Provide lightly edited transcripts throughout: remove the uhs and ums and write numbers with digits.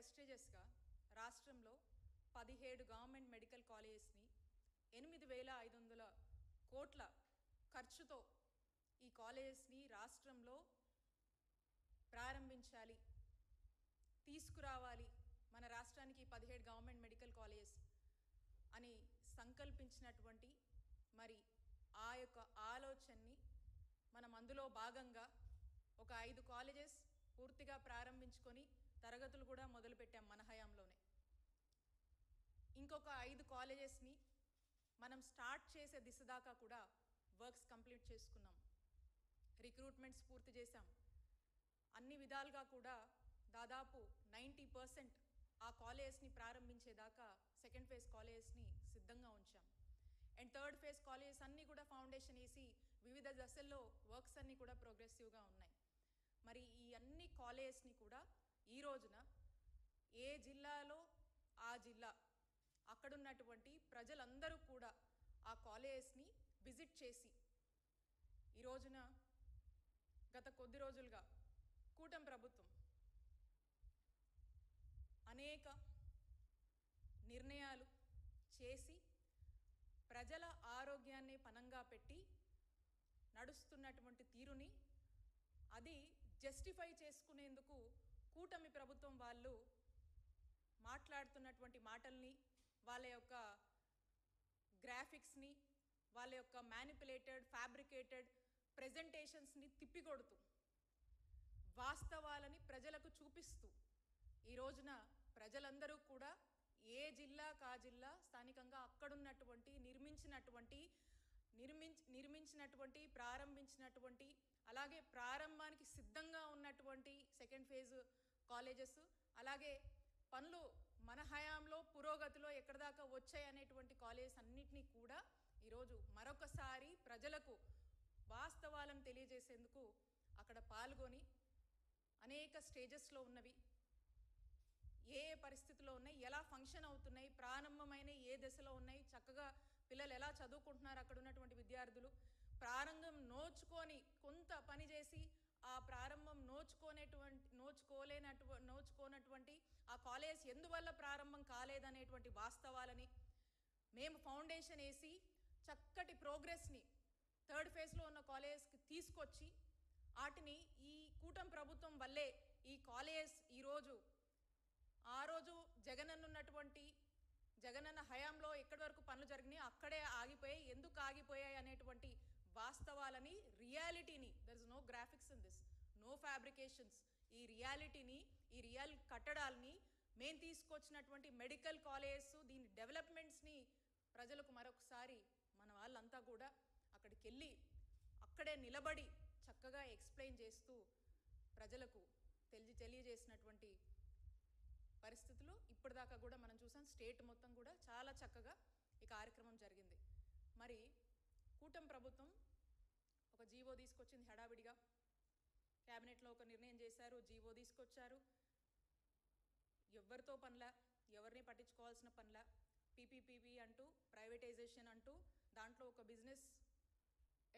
ప్రెస్టీజియస్గా రాష్ట్రంలో 17 government medical కాలేజెస్ని 8,500 కోట్ల ఖర్చుతో ఈ కాలేజెస్ని రాష్ట్రంలో ప్రారంభించాలి, తీసుకురావాలి, మన రాష్ట్రానికి 17 గవర్నమెంట్ మెడికల్ కాలేజెస్ అని సంకల్పించినటువంటి మరి ఆ యొక్క ఆలోచనని మనం అందులో భాగంగా ఒక 5 కాలేజెస్ పూర్తిగా ప్రారంభించుకొని తరగతులు కూడా మొదలుపెట్టాం మన హయాంలోనే. ఇంకొక 5 కాలేజెస్ని మనం స్టార్ట్ చేసే దిశ దాకా కూడా వర్క్స్ కంప్లీట్ చేసుకున్నాం. రిక్రూట్మెంట్స్ పూర్తి చేశాం. అన్ని విధాలుగా కూడా దాదాపు 90% ఆ కాలేజెస్ని ప్రారంభించేదాకా సెకండ్ ఫేజ్ కాలేజెస్ని సిద్ధంగా ఉంచాం. అండ్ థర్డ్ ఫేజ్ కాలేజెస్ అన్నీ కూడా ఫౌండేషన్ వేసి వివిధ దశల్లో వర్క్స్ అన్నీ కూడా ప్రోగ్రెసివ్గా ఉన్నాయి. మరి ఈ అన్ని కాలేజెస్ని కూడా ఈ రోజున ఏ జిల్లాలో ఆ జిల్లా అక్కడున్నటువంటి ప్రజలందరూ కూడా ఆ కాలేజెస్ని విజిట్ చేసి ఈ రోజున గత కొద్ది రోజులుగా కూటమి ప్రభుత్వం అనేక నిర్ణయాలు చేసి ప్రజల ఆరోగ్యాన్ని పణంగా పెట్టి నడుస్తున్నటువంటి తీరుని అది జస్టిఫై చేసుకునేందుకు కూటమి ప్రభుత్వం వాళ్ళు మాట్లాడుతున్నటువంటి మాటల్ని, వాళ్ళ యొక్క గ్రాఫిక్స్ని, వాళ్ళ యొక్క మ్యానిపులేటెడ్ ఫ్యాబ్రికేటెడ్ ప్రెజెంటేషన్స్ని తిప్పికొడుతూ వాస్తవాలని ప్రజలకు చూపిస్తూ ఈ రోజున ప్రజలందరూ కూడా ఏ జిల్లా కా జిల్లా స్థానికంగా అక్కడున్నటువంటి నిర్మించినటువంటి ప్రారంభించినటువంటి అలాగే ప్రారంభానికి సిద్ధంగా ఉన్నటువంటి సెకండ్ ఫేజ్ కాలేజెస్, అలాగే పనులు మన హయాంలో పురోగతిలో ఎక్కడి దాకా వచ్చాయి అనేటువంటి కాలేజెస్ అన్నిటినీ కూడా ఈరోజు మరొకసారి ప్రజలకు వాస్తవాలను తెలియజేసేందుకు అక్కడ పాల్గొని అనేక స్టేజెస్లో ఉన్నవి, ఏ పరిస్థితిలో ఉన్నాయి, ఎలా ఫంక్షన్ అవుతున్నాయి, ప్రారంభమైన ఏ దశలో ఉన్నాయి, చక్కగా పిల్లలు ఎలా చదువుకుంటున్నారు, అక్కడ ఉన్నటువంటి విద్యార్థులు ప్రారంభం నోచుకొని కొంత పని చేసి ఆ ప్రారంభం నోచుకోనటువంటి ఆ కాలేజ్ ఎందువల్ల ప్రారంభం కాలేదనేటువంటి వాస్తవాలని మేము ఫౌండేషన్ వేసి చక్కటి ప్రోగ్రెస్ని థర్డ్ ఫేజ్లో ఉన్న కాలేజెస్కి తీసుకొచ్చి వాటిని ఈ కూటమి ప్రభుత్వం వల్లే ఈ కాలేజెస్ ఈరోజు ఆ రోజు జగనన్న హయాంలో ఎక్కడి వరకు పనులు జరిగినాయి అక్కడే ఆగిపోయాయి, ఎందుకు ఆగిపోయాయి అనేటువంటి వాస్తవాలని, రియాలిటీని, there is no graphics in this, no fabrications, ఈ రియాలిటీని, ఈ రియల్ కట్టడాల్ని మేము తీసుకొచ్చినటువంటి మెడికల్ కాలేజెస్ దీని డెవలప్మెంట్స్ని ప్రజలకు మరొకసారి మన వాళ్ళంతా కూడా అక్కడికి వెళ్ళి అక్కడే నిలబడి చక్కగా ఎక్స్ప్లెయిన్ చేస్తూ ప్రజలకు తెలియజేసినటువంటి పరిస్థితులు ఇప్పటిదాకా కూడా మనం చూసాం. స్టేట్ మొత్తం కూడా చాలా చక్కగా ఈ కార్యక్రమం జరిగింది. మరి కూటమి ప్రభుత్వం ఒక జీవో తీసుకొచ్చింది హడావిడిగా, క్యాబినెట్లో ఒక నిర్ణయం చేశారు, జీవో తీసుకొచ్చారు. ఎవరితో పనిలా, ఎవరిని పట్టించుకోవాల్సిన పనిలా, పీపీపీ అంటూ ప్రైవేటైజేషన్ అంటూ దాంట్లో ఒక బిజినెస్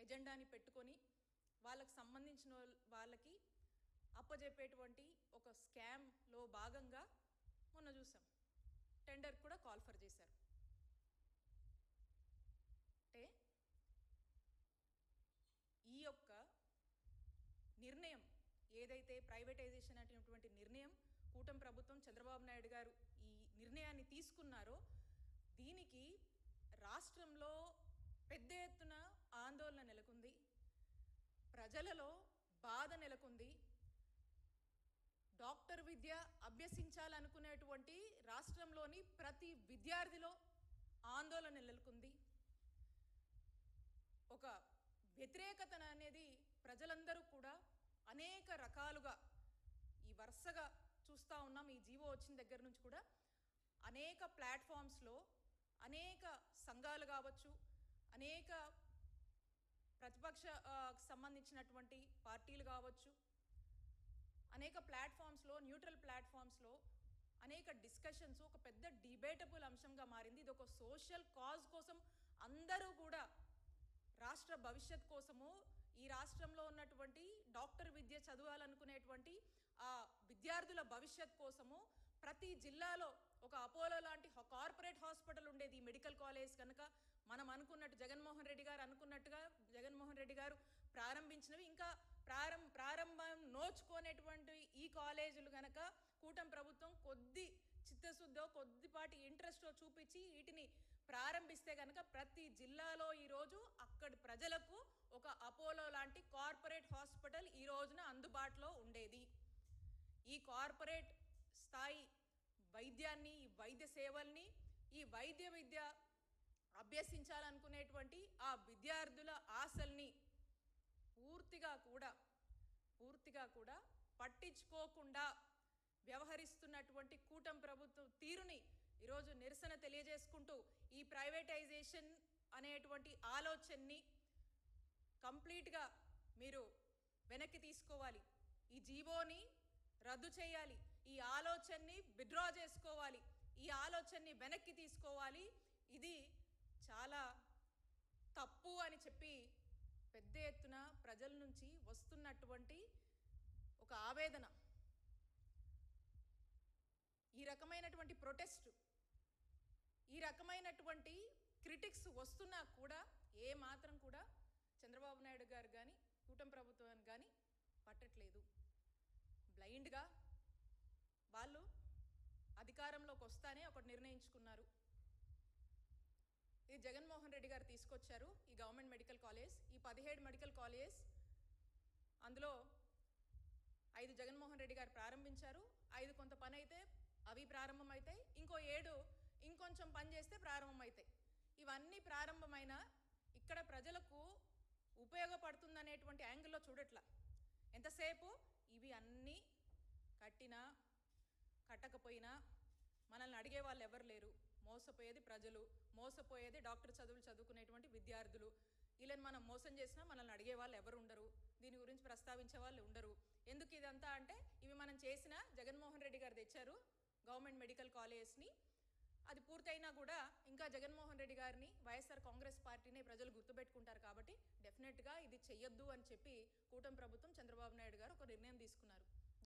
ఎజెండాని పెట్టుకొని వాళ్ళకి సంబంధించిన వాళ్ళకి అప్పజెప్పేటువంటి ఒక స్కామ్లో భాగంగా మొన్న చూసాం, టెండర్ కూడా కాల్ఫర్ చేశారు. అంటే ఈ యొక్క నిర్ణయం ఏదైతే ప్రైవేటైజేషన్ అనేటువంటి నిర్ణయం కూటమి ప్రభుత్వం చంద్రబాబు నాయుడు గారు ఈ నిర్ణయాన్ని తీసుకున్నారో దీనికి రాష్ట్రంలో పెద్ద ఎత్తున ఆందోళన నెలకొంది, ప్రజలలో బాధ నెలకొంది. డాక్టర్ విద్య అభ్యసించాలనుకునేటువంటి రాష్ట్రంలోని ప్రతి విద్యార్థిలో ఆందోళన నెలకొంది. ఒక వ్యతిరేకత అనేది ప్రజలందరూ కూడా అనేక రకాలుగా ఈ వరుసగా చూస్తూ ఉన్నాం. ఈ జీవో వచ్చిన దగ్గర నుంచి కూడా అనేక ప్లాట్ఫామ్స్లో అనేక సంఘాలు కావచ్చు, అనేక ప్రతిపక్ష సంబంధించినటువంటి పార్టీలు కావచ్చు, అనేక ప్లాట్ఫామ్స్లో, న్యూట్రల్ ప్లాట్ఫామ్స్లో అనేక డిస్కషన్స్ ఒక పెద్ద డిబేటబుల్ అంశంగా మారింది. ఇది ఒక సోషల్ కాజ్ కోసం అందరూ కూడా రాష్ట్ర భవిష్యత్ కోసము, ఈ రాష్ట్రంలో ఉన్నటువంటి డాక్టర్ విద్య చదవాలనుకునేటువంటి ఆ విద్యార్థుల భవిష్యత్ కోసము ప్రతి జిల్లాలో ఒక అపోలో లాంటి కార్పొరేట్ హాస్పిటల్ ఉండేది. ఈ మెడికల్ కాలేజ్ కనుక మనం అనుకున్నట్టు జగన్మోహన్ రెడ్డి గారు అనుకున్నట్టుగా జగన్మోహన్ రెడ్డి గారు ప్రారంభించినవి ఇంకా ప్రారంభం నోచుకునేటువంటి ఈ కాలేజీలు కనుక కూటమి ప్రభుత్వం కొద్ది చిత్తశుద్ధో కొద్దిపాటి ఇంట్రెస్టో చూపించి వీటిని ప్రారంభిస్తే కనుక ప్రతి జిల్లాలో ఈరోజు అక్కడి ప్రజలకు ఒక అపోలో లాంటి కార్పొరేట్ హాస్పిటల్ ఈ రోజున అందుబాటులో ఉండేది. ఈ కార్పొరేట్ స్థాయి వైద్యాన్ని, ఈ వైద్య సేవల్ని, ఈ విద్య అభ్యసించాలనుకునేటువంటి ఆ విద్యార్థుల ఆశల్ని పూర్తిగా కూడా పట్టించుకోకుండా వ్యవహరిస్తున్నటువంటి కూటమి ప్రభుత్వం తీరుని ఈరోజు నిరసన తెలియజేసుకుంటూ ఈ ప్రైవేటైజేషన్ అనేటువంటి ఆలోచనని కంప్లీట్గా మీరు వెనక్కి తీసుకోవాలి. ఈ జీవోని రద్దు చేయాలి. ఈ ఆలోచనని విత్డ్రా చేసుకోవాలి. ఈ ఆలోచనని వెనక్కి తీసుకోవాలి. ఇది చాలా తప్పు అని చెప్పి పెద్ద ఎత్తున ప్రజల నుంచి వస్తున్నటువంటి ఒక ఆవేదన, ఈ రకమైనటువంటి ప్రొటెస్ట్, ఈ రకమైనటువంటి క్రిటిక్స్ వస్తున్నా కూడా ఏ మాత్రం కూడా చంద్రబాబు నాయుడు గారు కానీ కూటమి ప్రభుత్వానికి కానీ పట్టట్లేదు. బ్లైండ్గా వాళ్ళు అధికారంలోకి వస్తానే ఒకటి నిర్ణయించుకున్నారు. ఇది జగన్మోహన్ రెడ్డి గారు తీసుకొచ్చారు ఈ గవర్నమెంట్ మెడికల్ కాలేజ్. ఈ 17 మెడికల్ కాలేజ్, అందులో 5 జగన్మోహన్ రెడ్డి గారు ప్రారంభించారు. 5 కొంత పని అయితే అవి ప్రారంభమవుతాయి. ఇంకో 7 ఇంకొంచెం పని చేస్తే ప్రారంభమవుతాయి. ఇవన్నీ ప్రారంభమైన ఇక్కడ ప్రజలకు ఉపయోగపడుతుందనేటువంటి యాంగిల్లో చూడట్లా. ఎంతసేపు ఇవి అన్నీ కట్టినా కట్టకపోయినా మనల్ని అడిగే వాళ్ళు ఎవరు లేరు. మోసపోయేది ప్రజలు, మోసపోయేది డాక్టర్ చదువులు చదువుకునేటువంటి విద్యార్థులు. వీళ్ళని మనం మోసం చేసినా మనల్ని అడిగే వాళ్ళు ఎవరు ఉండరు, దీని గురించి ప్రస్తావించే వాళ్ళు ఉండరు. ఎందుకు ఇదంతా అంటే ఇవి మనం చేసిన జగన్మోహన్ రెడ్డి గారు తెచ్చారు గవర్నమెంట్ మెడికల్ కాలేజ్ని. అది పూర్తయినా కూడా ఇంకా జగన్మోహన్ రెడ్డి గారిని, వైఎస్ఆర్ కాంగ్రెస్ పార్టీని ప్రజలు గుర్తుపెట్టుకుంటారు. కాబట్టి డెఫినెట్గా ఇది చెయ్యొద్దు అని చెప్పి కూటమి ప్రభుత్వం, చంద్రబాబు నాయుడు గారు ఒక నిర్ణయం తీసుకున్నారు.